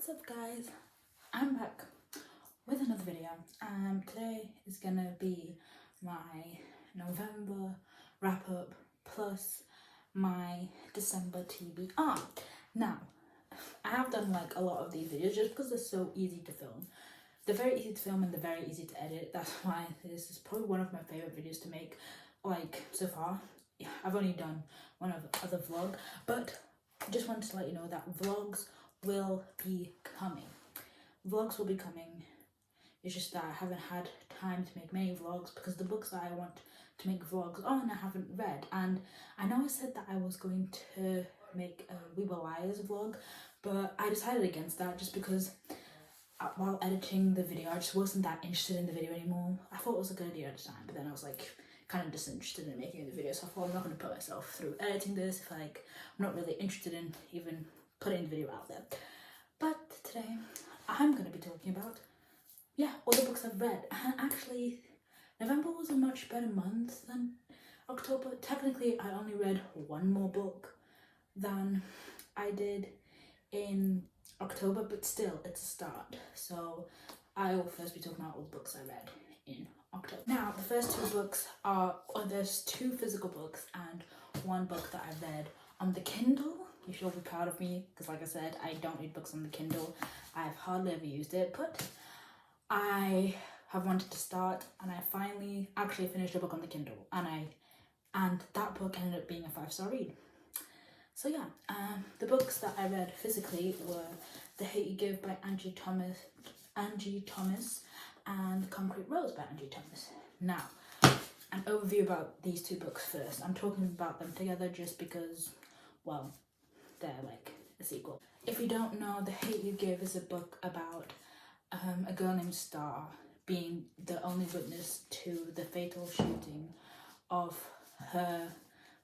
What's up guys, I'm back with another video. Today is gonna be my November wrap up plus my December TBR. Now, I have done like a lot of these videos just because they're so easy to film. They're very easy to film and they're very easy to edit. That's why this is probably one of my favorite videos to make, like, so far. Yeah, I've only done one other vlog, but I just wanted to let you know that vlogs will be coming. Vlogs will be coming. It's just that I haven't had time to make many vlogs because the books that I want to make vlogs on I haven't read. And I know I said that I was going to make a We Were Liars vlog, but I decided against that just because while editing the video I just wasn't that interested in the video anymore. I thought it was a good idea at the time, but then I was like kind of disinterested in making the video, so I thought I'm not going to put myself through editing this if like I'm not really interested in even putting the video out there. But today I'm going to be talking about all the books I've read. And actually November was a much better month than October. Technically I only read one more book than I did in October, but still it's a start. So I will first be talking about all the books I read in October. Now the first two books are, there's two physical books and one book that I read on the Kindle. You should all be proud of me because, like I said, I don't read books on the Kindle. I've hardly ever used it, but I have wanted to start, and I finally actually finished a book on the Kindle, and that book ended up being a 5-star read. So yeah, the books that I read physically were The Hate You Give by Angie Thomas, and Concrete Rose by Angie Thomas. Now, an overview about these two books first. I'm talking about them together just because, well, they're like a sequel. If you don't know, The Hate You Give is a book about a girl named Star being the only witness to the fatal shooting of her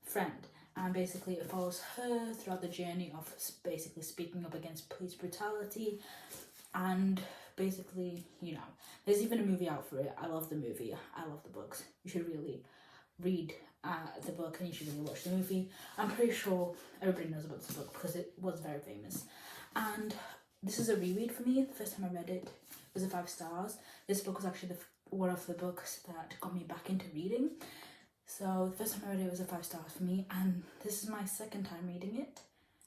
friend. And basically it follows her throughout the journey of basically speaking up against police brutality. And basically, you know, there's even a movie out for it. I love the movie. I love the books. You should really read the book and you should really watch the movie. I'm pretty sure everybody knows about this book because it was very famous. And this is a reread for me. The first time I read it was a 5 stars. This book was actually one of the books that got me back into reading. So the first time I read it was a 5 stars for me, and this is my second time reading it.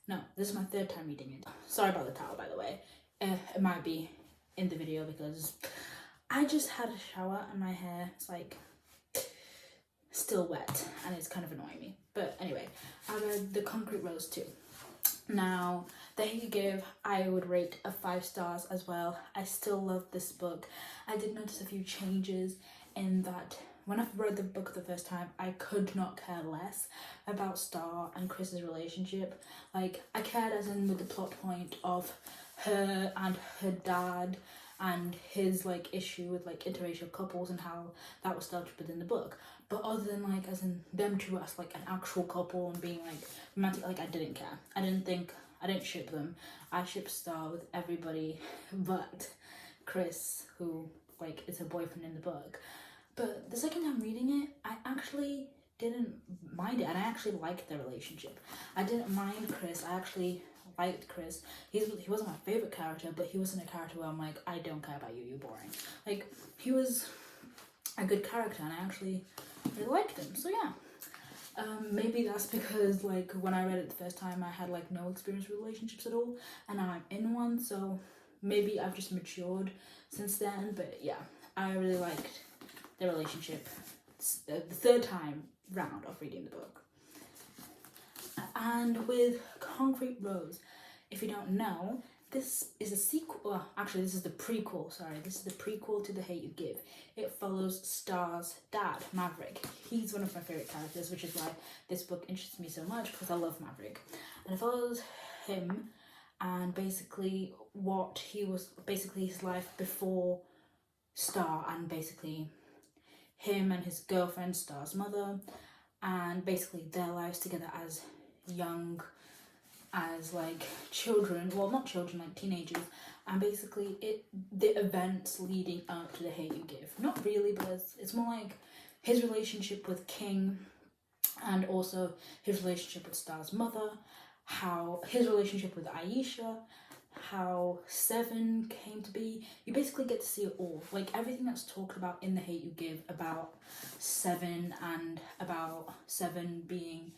No, this is my third time reading it. Sorry about the towel, by the way. It might be in the video because I just had a shower and my hair is like still wet and it's kind of annoying me. But anyway, I read The Concrete Rose too. Now, The Hate You Give, I would rate a 5 stars as well. I still love this book. I did notice a few changes in that when I read the book the first time, I could not care less about Star and Chris's relationship. Like, I cared as in with the plot point of her and her dad and his like issue with like interracial couples and how that was dealt within the book. But other than like as in them two as like an actual couple and being like romantic, like I didn't care. I didn't ship them. I shipped Star with everybody but Chris, who like is her boyfriend in the book. But the second time reading it, I actually didn't mind it, and I actually liked their relationship. I didn't mind Chris. I actually liked Chris. He wasn't my favorite character, but he wasn't a character where I'm like, I don't care about you, you're boring. Like, he was a good character, and I actually really liked him. So yeah, maybe that's because like when I read it the first time, I had like no experience with relationships at all, and now I'm in one. So maybe I've just matured since then. But yeah, I really liked the relationship the third time round of reading the book. And with Concrete Rose, if you don't know, this is a sequel. Well, actually, this is the prequel. Sorry, this is the prequel to The Hate You Give. It follows Star's dad, Maverick. He's one of my favorite characters, which is why this book interests me so much, because I love Maverick. And it follows him and basically what he was, basically his life before Star, and basically him and his girlfriend, Star's mother, and basically their lives together as young, as like children, well not children, like teenagers, and basically the events leading up to The Hate You Give. Not really, but it's more like his relationship with King, and also his relationship with Star's mother, how his relationship with Aisha, how Seven came to be. You basically get to see it all, like everything that's talked about in The Hate U Give about Seven, and about Seven being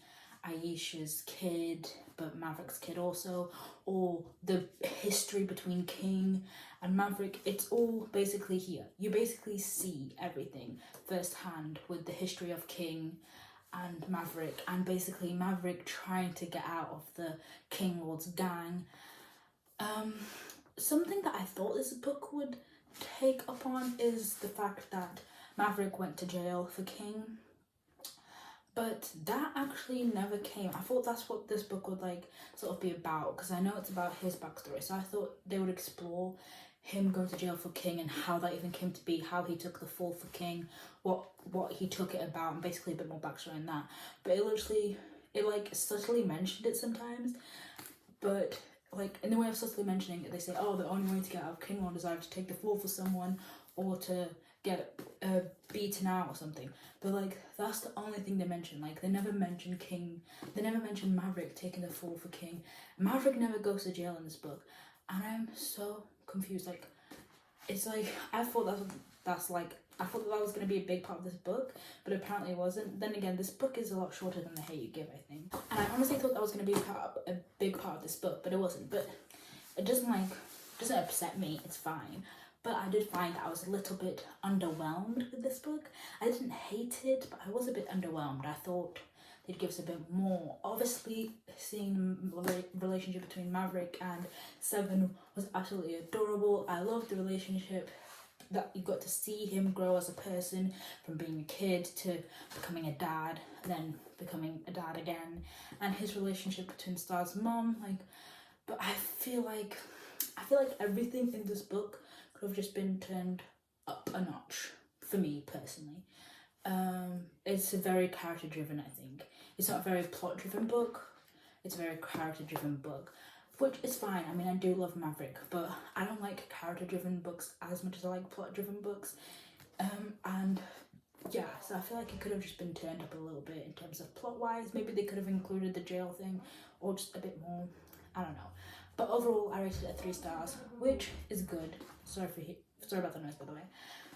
Aisha's kid but Maverick's kid also, or the history between King and Maverick. It's all basically here. You basically see everything firsthand with the history of King and Maverick, and basically Maverick trying to get out of the King Lord's gang. Something that I thought this book would take upon is the fact that Maverick went to jail for King, but that actually never came. I thought that's what this book would like sort of be about, because I know it's about his backstory, so I thought they would explore him going to jail for King and how that even came to be, how he took the fall for King, what he took it about, and basically a bit more backstory in that. But it like subtly mentioned it sometimes, but like in the way of subtly mentioning it, they say, oh, the only way to get out of King Lord is either to take the fall for someone or to get beaten out or something. But like that's the only thing they mention. Like they never mention King, they never mention Maverick taking the fall for King. Maverick never goes to jail in this book, and I'm so confused. Like it's like I thought that was going to be a big part of this book, but apparently it wasn't. Then again, this book is a lot shorter than The Hate U Give, I think, and I honestly thought that was going to be a big part of this book, but it wasn't. But it doesn't upset me, it's fine. But I did find that I was a little bit underwhelmed with this book. I didn't hate it, but I was a bit underwhelmed. I thought they'd give us a bit more. Obviously, seeing the relationship between Maverick and Seven was absolutely adorable. I loved the relationship, that you got to see him grow as a person from being a kid to becoming a dad, then becoming a dad again, and his relationship between Star's mom. But I feel like everything in this book could have just been turned up a notch for me personally. It's a very character driven, I think. It's not a very plot driven book. It's a very character driven book, which is fine. I mean, I do love Maverick, but I don't like character driven books as much as I like plot driven books. And yeah, so I feel like it could have just been turned up a little bit in terms of plot wise. Maybe they could have included the jail thing or just a bit more. I don't know. But overall, I rated it at 3 stars, which is good. Sorry about the noise, by the way.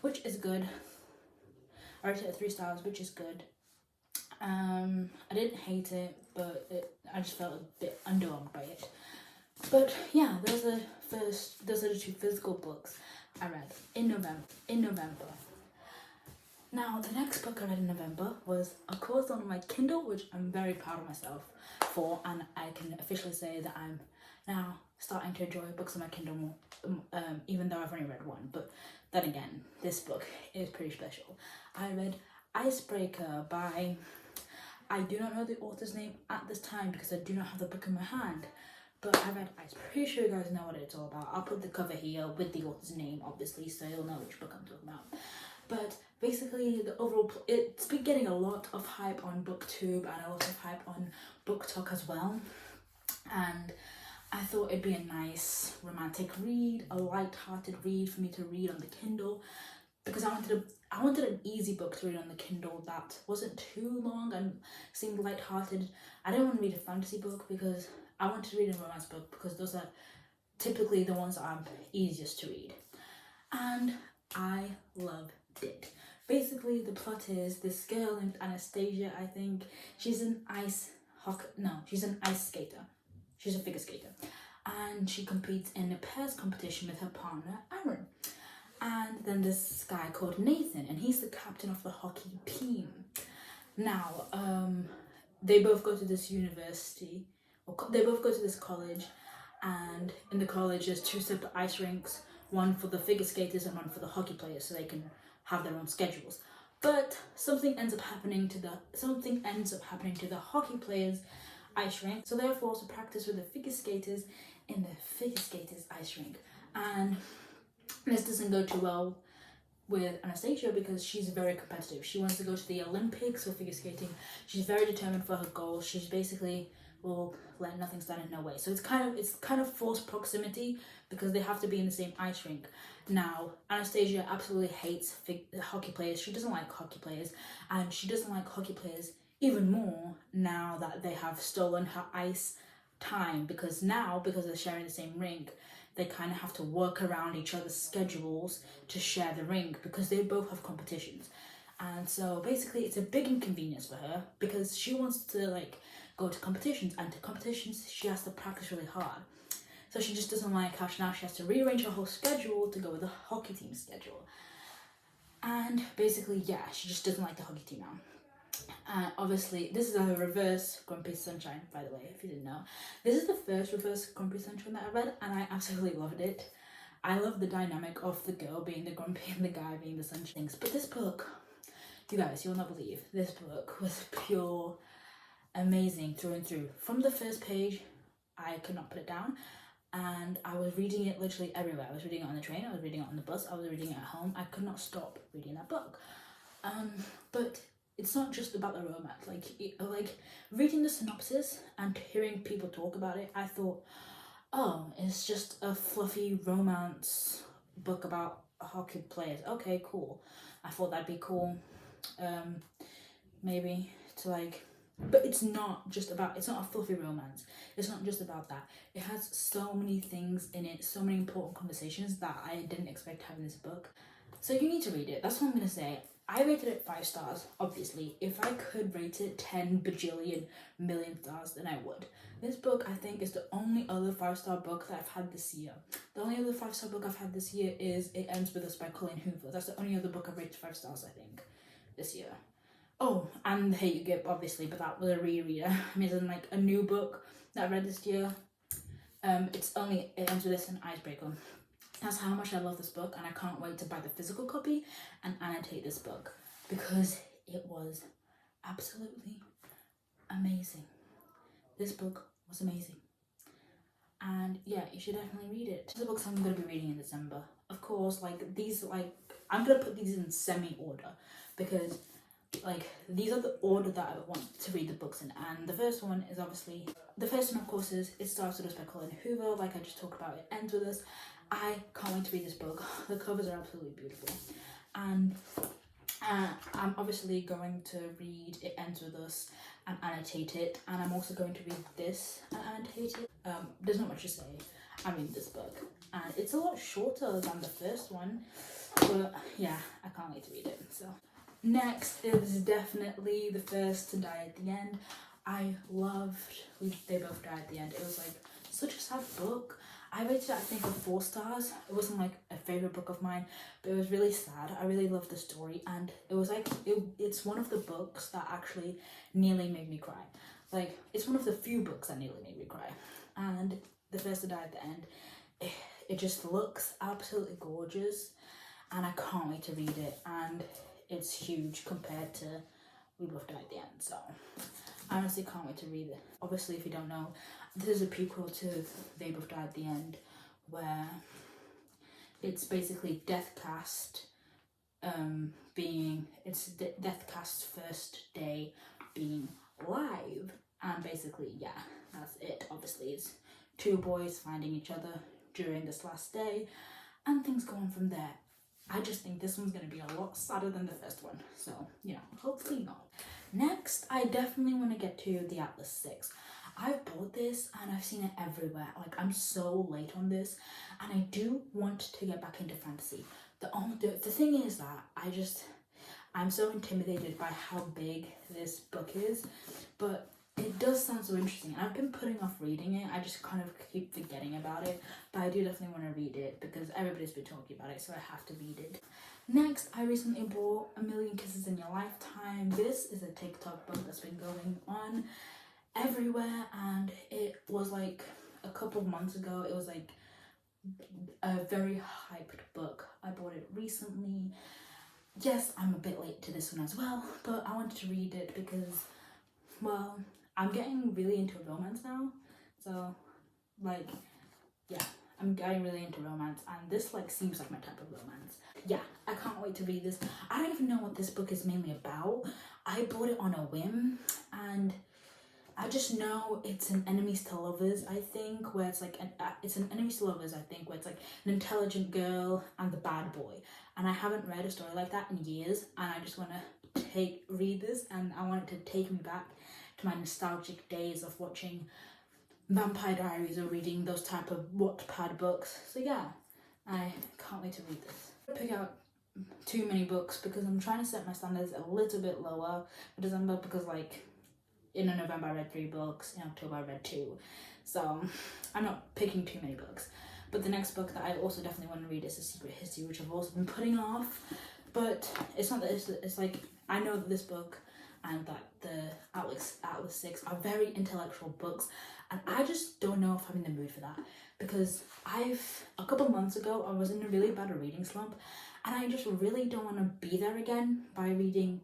Which is good. I rated it at 3 stars, which is good. I didn't hate it, but I just felt a bit underwhelmed by it. But yeah, those are the 2 physical books I read in November. Now, the next book I read in November was, of course, on my Kindle, which I'm very proud of myself for, and I can officially say that I'm now starting to enjoy books on my Kindle more, even though I've only read one. But then again, this book is pretty special. I read Icebreaker by, I do not know the author's name at this time because I do not have the book in my hand, but I read, I'm pretty sure you guys know what it's all about. I'll put the cover here with the author's name, obviously, so you'll know which book I'm talking about. But basically, the overall, it's been getting a lot of hype on BookTube and a lot of hype on BookTok as well. And I thought it'd be a nice romantic read, a light-hearted read for me to read on the Kindle, because I wanted an easy book to read on the Kindle that wasn't too long and seemed light-hearted. I didn't want to read a fantasy book because I wanted to read a romance book because those are typically the ones that are easiest to read. And I loved it. Basically, the plot is this girl named Anastasia, I think. She's an ice skater. She's a figure skater. And she competes in a pairs competition with her partner, Aaron. And then this guy called Nathan, and he's the captain of the hockey team. Now, they both go to this university, or they both go to this college, and in the college there's 2 separate ice rinks, one for the figure skaters and one for the hockey players, so they can have their own schedules. But something ends up happening to the hockey players' ice rink, so they are forced to practice with the figure skaters in the figure skaters' ice rink. And this doesn't go too well with Anastasia because she's very competitive. She wants to go to the Olympics for figure skating. She's very determined for her goals. She's basically will let nothing stand in her way. So it's kind of forced proximity because they have to be in the same ice rink. Now, Anastasia absolutely hates hockey players. She doesn't like hockey players, and she doesn't like hockey players even more now that they have stolen her ice time, because now, because they're sharing the same ring, they kind of have to work around each other's schedules to share the ring because they both have competitions. And so basically it's a big inconvenience for her because she wants to like go to competitions, and to competitions she has to practice really hard. So she just doesn't like how now she has to rearrange her whole schedule to go with the hockey team schedule. And basically, yeah, she just doesn't like the hockey team now. And obviously, this is a reverse Grumpy Sunshine, by the way, if you didn't know. This is the first reverse Grumpy Sunshine that I read, and I absolutely loved it. I love the dynamic of the girl being the grumpy and the guy being the sunshine. But this book, you guys, you'll not believe, this book was pure amazing through and through. From the first page, I could not put it down. And I was reading it literally everywhere. I was reading it on the train, I was reading it on the bus, I was reading it at home. I could not stop reading that book. But it's not just about the romance. Like reading the synopsis and hearing people talk about it, I thought, oh, it's just a fluffy romance book about hockey players. Okay, cool. I thought that'd be cool. Maybe to like, but it's not a fluffy romance. It's not just about that. It has so many things in it, so many important conversations that I didn't expect to have in this book. So you need to read it. That's what I'm gonna say. I rated it 5 stars, obviously. If I could rate it 10 bajillion million stars, then I would. This book, I think, is the only other 5-star book that I've had this year. The only other 5-star book I've had this year is It Ends With Us by Colleen Hoover. That's the only other book I've rated 5 stars, I think, this year. Oh, and Hate You Give, obviously, but that was a rereader. I mean, it's like a new book that I read this year. It's only It Ends With Us and Icebreaker. That's how much I love this book, and I can't wait to buy the physical copy and annotate this book because it was absolutely amazing. This book was amazing. And yeah, you should definitely read it. The books I'm going to be reading in December. Of course, I'm going to put these in semi-order because these are the order that I want to read the books in. And the first one, of course, is It Starts With Us by Colleen Hoover. Like I just talked about, It Ends With Us. I can't wait to read this book. The covers are absolutely beautiful. And I'm obviously going to read It Ends With Us and annotate it. And I'm also going to read this and annotate it. There's not much to say. I read this book. And it's a lot shorter than the first one. But yeah, I can't wait to read it. So next is definitely The First to Die at the End. I loved They Both Die at the End. It was like such a sad book. I rated it, I think, 4 stars. It wasn't like a favourite book of mine, but it was really sad. I really loved the story, and it was like, it's one of the books that actually nearly made me cry. Like, it's one of the few books that nearly made me cry. And The First to Die at the End, it just looks absolutely gorgeous, and I can't wait to read it. And it's huge compared to We Both Die at the End, so I honestly can't wait to read it. Obviously, if you don't know, this is a prequel to They Both Die at the End, where it's basically Deathcast Deathcast's first day being live, and basically, yeah, that's it. Obviously, it's 2 boys finding each other during this last day, and things go on from there. I just think this one's going to be a lot sadder than the first one, so, hopefully not. Next, I definitely want to get to The Atlas 6. I've bought this and I've seen it everywhere. Like, I'm so late on this, and I do want to get back into fantasy. The thing is that I'm so intimidated by how big this book is, but it does sound so interesting. I've been putting off reading it. I just kind of keep forgetting about it, but I do definitely want to read it because everybody's been talking about it, so I have to read it. Next, I recently bought A Million Kisses in Your Lifetime. This is a TikTok book that's been going on everywhere, and it was like a couple of months ago. It was like a very hyped book. I bought it recently. Yes, I'm a bit late to this one as well, but I wanted to read it because, well, I'm getting really into romance now. So, I'm getting really into romance, and this seems like my type of romance. Yeah, I can't wait to read this. I don't even know what this book is mainly about. I bought it on a whim, and I just know it's an enemies to lovers, I think, where it's it's an enemies to lovers, I think, where it's like an intelligent girl and the bad boy. And I haven't read a story like that in years, and I just want to read this, and I want it to take me back to my nostalgic days of watching Vampire Diaries or reading those type of Wattpad books. So yeah, I can't wait to read this. I pick out too many books because I'm trying to set my standards a little bit lower for December, because like in November I read 3 books, in October I read 2, so I'm not picking too many books. But the next book that I also definitely want to read is A Secret History, which I've also been putting off. But it's not that it's like, I know that this book and that the Atlas 6 are very intellectual books, and I just don't know if I'm in the mood for that, because a couple months ago I was in a really bad reading slump, and I just really don't want to be there again by reading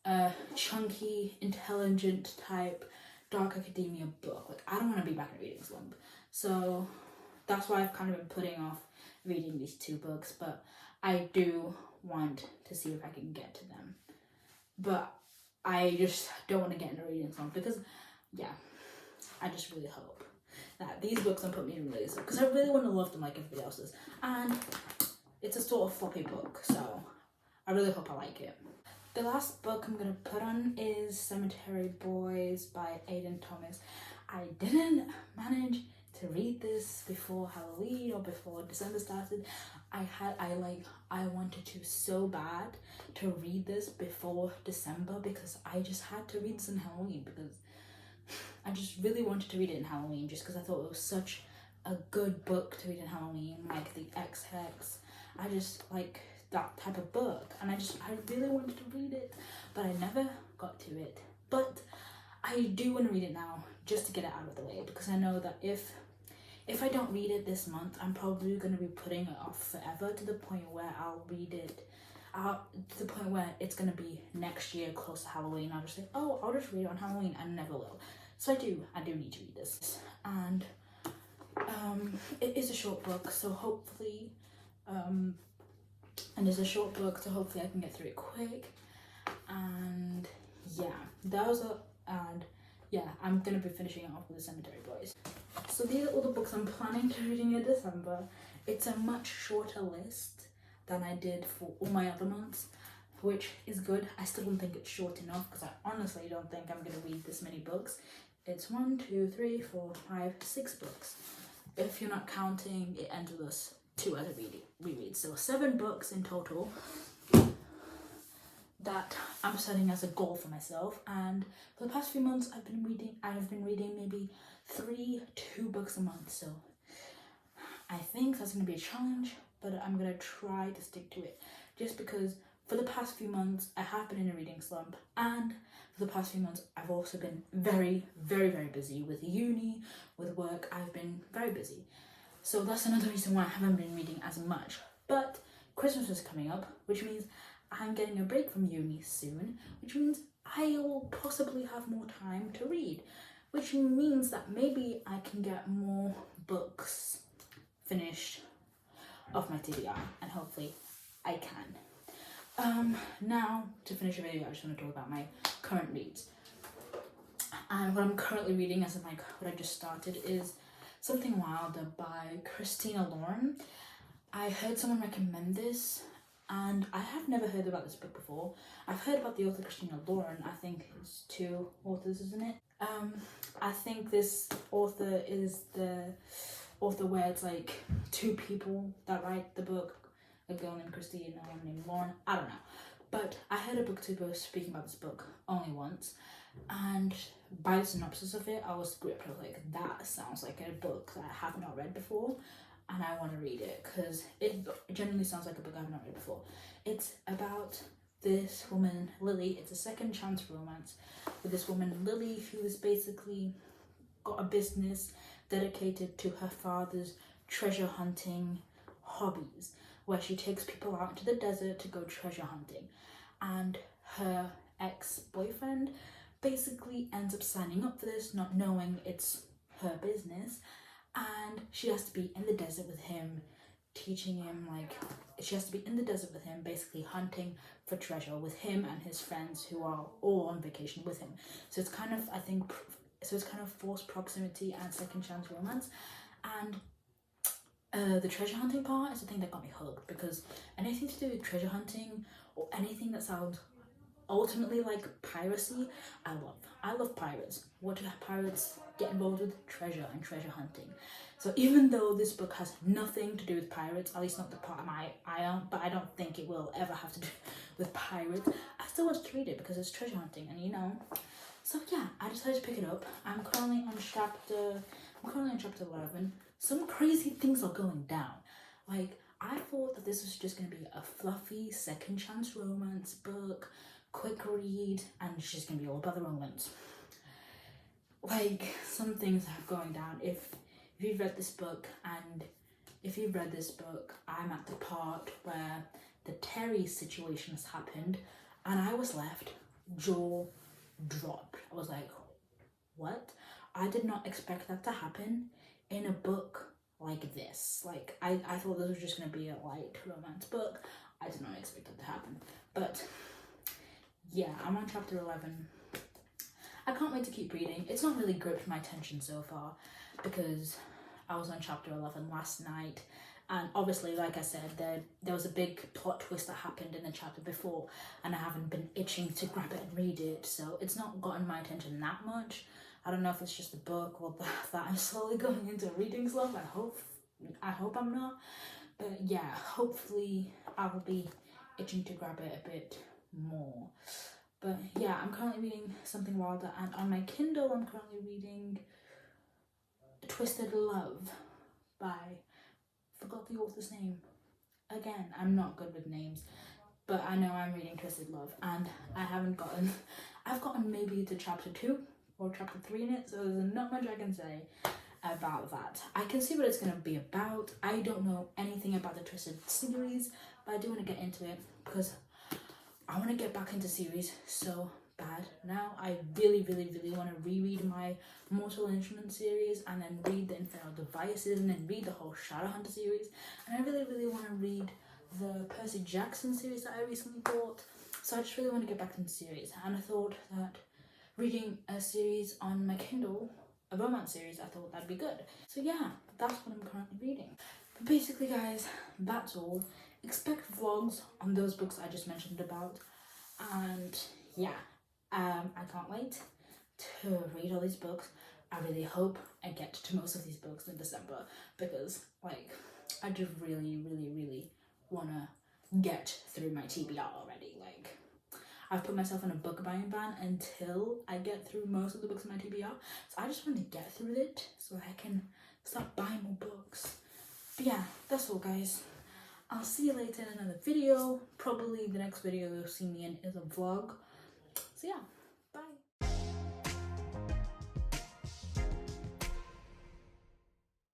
a chunky, intelligent type dark academia book. Like, I don't want to be back in a reading slump. So that's why I've kind of been putting off reading these 2 books, but I do want to see if I can get to them. But I just don't want to get in a reading slump, because yeah, I just really hope that these books don't put me in a reading slump, because I really want to love them like everybody else's. And it's a sort of floppy book, so I really hope I like it. The last book I'm going to put on is Cemetery Boys by Aiden Thomas. I didn't manage to read this before Halloween or before December started. I wanted to so bad to read this before December, because I just had to read this in Halloween, because I just really wanted to read it in Halloween, just because I thought it was such a good book to read in Halloween, like the X-Hex. I just like that type of book, and I really wanted to read it, but I never got to it. But I do want to read it now, just to get it out of the way, because I know that if I don't read it this month, I'm probably going to be putting it off forever, to the point where I'll read it to the point where it's going to be next year close to Halloween. I'll just say, oh, I'll just read it on Halloween, and never will. So I do need to read this. And it is a short book, so hopefully and it's a short book, so hopefully I can get through it quick. And yeah, I'm gonna be finishing it off with The Cemetery Boys. So these are all the books I'm planning to reading in December. It's a much shorter list than I did for all my other months, which is good. I still don't think it's short enough, because I honestly don't think I'm gonna read this many books. It's 1, 2, 3, 4, 5, 6 books. If you're not counting It Ends With Us 2 other rereads. So 7 books in total that I'm setting as a goal for myself. And for the past few months I've been reading maybe 2 books a month. So I think that's going to be a challenge, but I'm going to try to stick to it, just because for the past few months I have been in a reading slump, and for the past few months I've also been very, very, very busy with uni, with work. I've been very busy. So that's another reason why I haven't been reading as much. But Christmas is coming up, which means I'm getting a break from uni soon, which means I'll possibly have more time to read, which means that maybe I can get more books finished off my TBR, and hopefully I can. Now, to finish the video, I just want to talk about my current reads. And what I'm currently reading, as in like what I just started, is Something Wilder by Christina Lauren. I heard someone recommend this, and I have never heard about this book before. I've heard about the author Christina Lauren. I think it's 2 authors, isn't it? I think this author is the author where it's like 2 people that write the book, a girl named Christina and a woman named Lauren. I don't know. But I heard a booktuber speaking about this book only once, and by the synopsis of it, I was gripped. I was like, that sounds like a book that I have not read before, and I want to read it, because it genuinely sounds like a book I have not read before. It's about this woman, Lily. It's a second chance romance with this woman, Lily, who is basically got a business dedicated to her father's treasure hunting hobbies, where she takes people out to the desert to go treasure hunting. And her ex-boyfriend basically ends up signing up for this, not knowing it's her business, and she has to be in the desert with him, teaching him, like, she has to be in the desert with him, basically hunting for treasure with him and his friends who are all on vacation with him. So it's kind of, I think, it's kind of forced proximity and second chance romance. And the treasure hunting part is the thing that got me hooked, because anything to do with treasure hunting or anything that sounds ultimately like piracy. I love pirates. What do pirates get involved with? Treasure and treasure hunting. So even though this book has nothing to do with pirates, at least not the part I own, but I don't think it will ever have to do with pirates, I still want to read it because it's treasure hunting, and you know. So yeah, I decided to pick it up. I'm currently on chapter 11. Some crazy things are going down. Like, I thought that this was just going to be a fluffy second chance romance book, quick read, and it's just going to be all about the romance. Like, some things are going down. If you've read this book, I'm at the part where the Terry situation has happened, and I was left jaw dropped. I was like, what? I did not expect that to happen in a book like this. Like, I thought this was just going to be a light romance book. I did not expect that to happen. But yeah, I'm on chapter 11. I can't wait to keep reading. It's not really gripped my attention so far because I was on chapter 11 last night, and obviously, like I said, there was a big plot twist that happened in the chapter before, and I haven't been itching to grab it and read it, so it's not gotten my attention that much. I don't know if it's just the book or that I'm slowly going into a reading slump. I hope I'm not, but yeah, hopefully I will be itching to grab it a bit more. But yeah, I'm currently reading Something Wilder, and on my Kindle I'm currently reading Twisted Love by, forgot the author's name. Again, I'm not good with names, but I know I'm reading Twisted Love, and I've gotten maybe to chapter 2 or chapter 3 in it, so there's not much I can say about that. I can see what it's going to be about. I don't know anything about the Twisted series, but I do want to get into it because I want to get back into series so bad now. I really want to reread my Mortal Instruments series, and then read the Infernal Devices, and then read the whole Shadowhunter series, and I really want to read the Percy Jackson series that I recently bought. So I just really want to get back into series, and I thought that reading a series on my Kindle, a romance series, I thought that'd be good. So yeah, that's what I'm currently reading. But basically, guys, that's all. Expect vlogs on those books I just mentioned about, and yeah, I can't wait to read all these books. I really hope I get to most of these books in December, because like I just really want to get through my TBR already. Like, I've put myself in a book buying ban until I get through most of the books in my TBR, so I just want to get through it so I can start buying more books. But yeah, that's all, guys. I'll see you later in another video. Probably the next video you'll see me in is a vlog. So yeah.